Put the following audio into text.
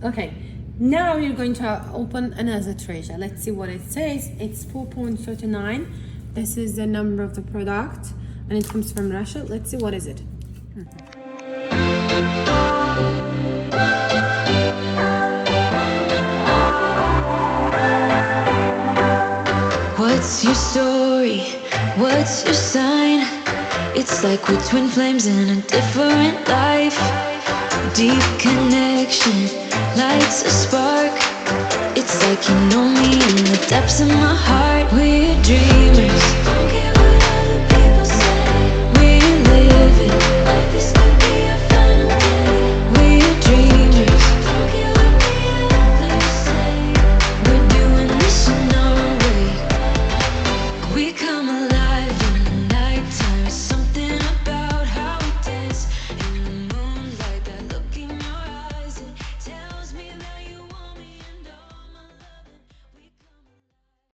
Okay, now you're going to open another treasure. Let's see what it says. It's 4.39. This is the number of the product and it comes from Russia. Let's see what is it. What's your story? What's your sign? It's like we're twin flames in a different life. Deep connection lights a spark. It's like you know me in the depths of my heart. We're dreamers.